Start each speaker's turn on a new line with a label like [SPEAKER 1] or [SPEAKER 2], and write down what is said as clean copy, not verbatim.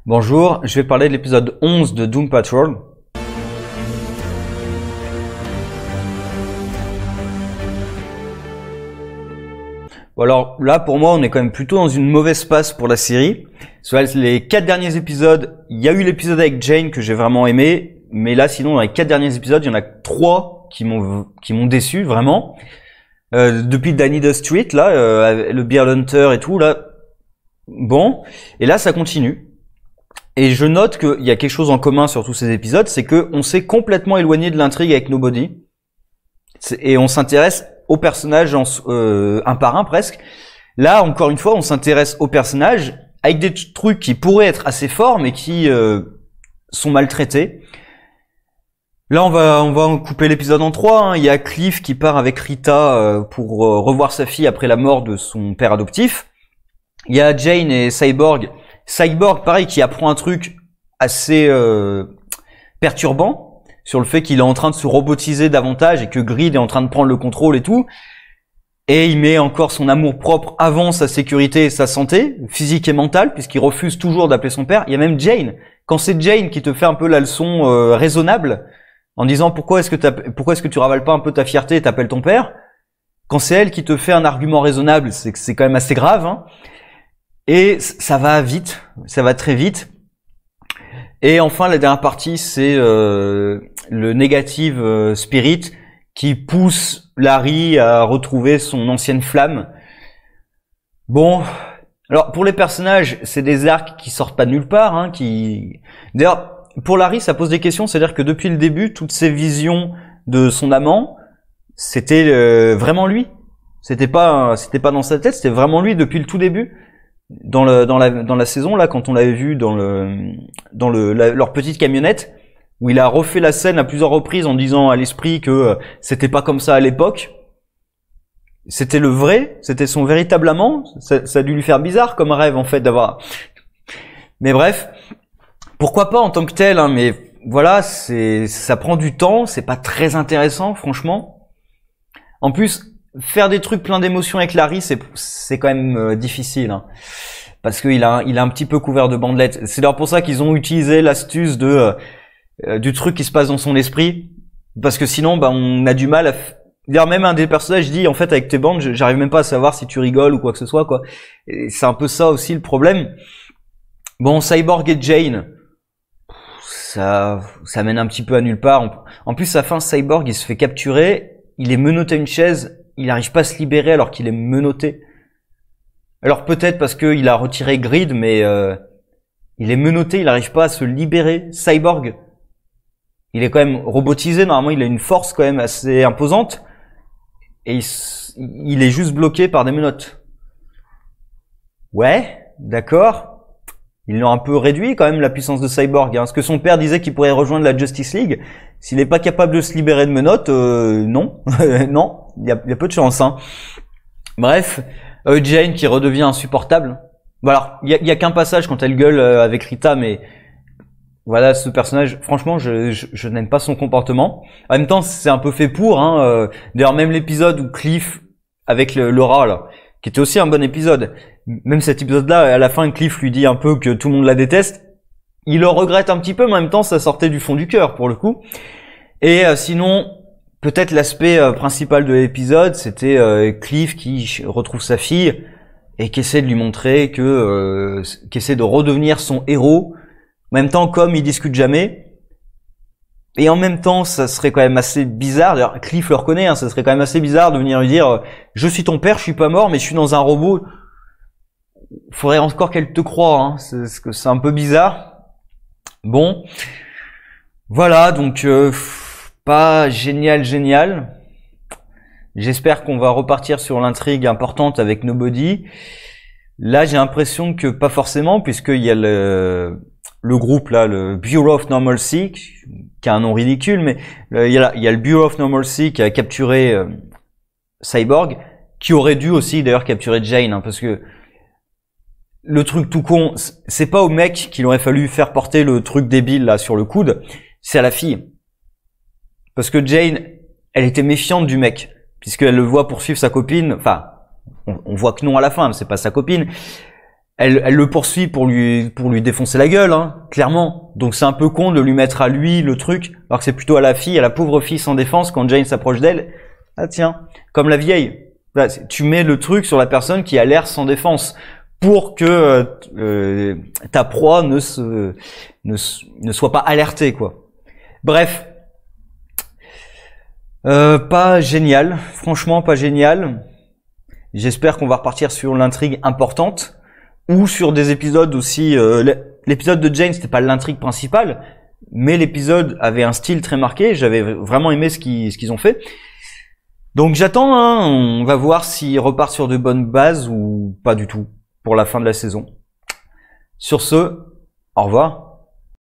[SPEAKER 1] Bonjour, je vais parler de l'épisode 11 de Doom Patrol. Bon alors là pour moi on est quand même plutôt dans une mauvaise passe pour la série. Sur les 4 derniers épisodes, il y a eu l'épisode avec Jane que j'ai vraiment aimé, mais là sinon dans les 4 derniers épisodes, il y en a 3 qui m'ont déçu vraiment. Depuis Danny the Street là, le Bear Hunter et tout là, bon, et là ça continue. Et je note qu'il y a quelque chose en commun sur tous ces épisodes, c'est que on s'est complètement éloigné de l'intrigue avec Nobody, et on s'intéresse aux personnages un par un presque. Là, encore une fois, on s'intéresse aux personnages avec des trucs qui pourraient être assez forts, mais qui sont maltraités. Là, on va couper l'épisode en 3. Hein. Il y a Cliff qui part avec Rita pour revoir sa fille après la mort de son père adoptif. Il y a Jane et Cyborg. Cyborg, pareil, qui apprend un truc assez perturbant sur le fait qu'il est en train de se robotiser davantage et que Grid est en train de prendre le contrôle et tout. Et il met encore son amour propre avant sa sécurité et sa santé, physique et mentale, puisqu'il refuse toujours d'appeler son père. Il y a même Jane. Quand c'est Jane qui te fait un peu la leçon raisonnable, en disant pourquoi est-ce que tu ravales pas un peu ta fierté et t'appelles ton père, quand c'est elle qui te fait un argument raisonnable, c'est que c'est quand même assez grave, hein. Et ça va vite, ça va très vite. Et enfin, la dernière partie, c'est le Negative Spirit qui pousse Larry à retrouver son ancienne flamme. Bon, alors pour les personnages, c'est des arcs qui sortent pas de nulle part. Hein, D'ailleurs, pour Larry, ça pose des questions. C'est-à-dire que depuis le début, toutes ces visions de son amant, c'était vraiment lui. C'était pas dans sa tête, c'était vraiment lui depuis le tout début. Dans la saison là, quand on l'avait vu dans leur petite camionnette où il a refait la scène à plusieurs reprises en disant à l'esprit que c'était pas comme ça à l'époque, c'était le vrai, c'était son véritable amant. Ça a dû lui faire bizarre comme rêve en fait d'avoir. Mais bref, pourquoi pas en tant que tel, hein, mais voilà, ça prend du temps, c'est pas très intéressant franchement. En plus, faire des trucs plein d'émotions avec Larry, c'est quand même difficile, hein, parce qu'il a un petit peu couvert de bandelettes. C'est d'ailleurs pour ça qu'ils ont utilisé l'astuce du truc qui se passe dans son esprit, parce que sinon, on a du mal à. D'ailleurs, même un des personnages dit en fait avec tes bandes, j'arrive même pas à savoir si tu rigoles ou quoi que ce soit, quoi. Et c'est un peu ça aussi le problème. Bon, Cyborg et Jane, ça mène un petit peu à nulle part. En plus, à la fin, Cyborg il se fait capturer, il est menotté à une chaise. Il n'arrive pas à se libérer alors qu'il est menotté. Alors peut-être parce qu'il a retiré Grid, mais il est menotté, il n'arrive pas à se libérer. Cyborg, il est quand même robotisé, normalement il a une force quand même assez imposante. Et il est juste bloqué par des menottes. Ouais, d'accord. Ils l'ont un peu réduit quand même la puissance de Cyborg. Hein. Parce que son père disait qu'il pourrait rejoindre la Justice League. S'il n'est pas capable de se libérer de menottes, non. Non. Il y a peu de chance, hein. Bref, Jane qui redevient insupportable. Bon alors, il y a qu'un passage quand elle gueule avec Rita, mais voilà, ce personnage, franchement, je n'aime pas son comportement. En même temps, c'est un peu fait pour, hein. D'ailleurs, même l'épisode où Cliff avec Laura, là, qui était aussi un bon épisode. Même cet épisode-là, à la fin, Cliff lui dit un peu que tout le monde la déteste. Il le regrette un petit peu, mais en même temps, ça sortait du fond du cœur pour le coup. Et sinon. Peut-être l'aspect principal de l'épisode, c'était Cliff qui retrouve sa fille et qui essaie de lui montrer qui essaie de redevenir son héros. En même temps, comme ils discutent jamais. Et en même temps, ça serait quand même assez bizarre. D'ailleurs, Cliff le reconnaît, hein, ça serait quand même assez bizarre de venir lui dire je suis ton père, je suis pas mort, mais je suis dans un robot. Faudrait encore qu'elle te croie. Hein. C'est un peu bizarre. Bon, voilà, donc. Pas génial. J'espère qu'on va repartir sur l'intrigue importante avec Nobody. Là, j'ai l'impression que pas forcément, puisqu'il y a le groupe là, le Bureau of Normalcy, qui a un nom ridicule, mais il y a le Bureau of Normalcy qui a capturé Cyborg, qui aurait dû aussi d'ailleurs capturer Jane, hein, parce que le truc tout con, c'est pas au mec qu'il aurait fallu faire porter le truc débile là sur le coude, c'est à la fille. Parce que Jane, elle était méfiante du mec, puisqu'elle le voit poursuivre sa copine. Enfin, on voit que non à la fin, mais c'est pas sa copine. elle le poursuit pour lui défoncer la gueule, hein, clairement. Donc c'est un peu con de lui mettre à lui le truc, alors que c'est plutôt à la fille, à la pauvre fille sans défense quand Jane s'approche d'elle. Ah tiens, comme la vieille. Là, tu mets le truc sur la personne qui a l'air sans défense pour que ta proie ne soit pas alertée, quoi. Bref, pas génial, franchement pas génial. J'espère qu'on va repartir sur l'intrigue importante ou sur des épisodes aussi. L'épisode de Jane, c'était pas l'intrigue principale, mais l'épisode avait un style très marqué. J'avais vraiment aimé ce qu'ils ont fait. Donc j'attends, hein, on va voir s'ils repartent sur de bonnes bases ou pas du tout pour la fin de la saison. Sur ce, au revoir.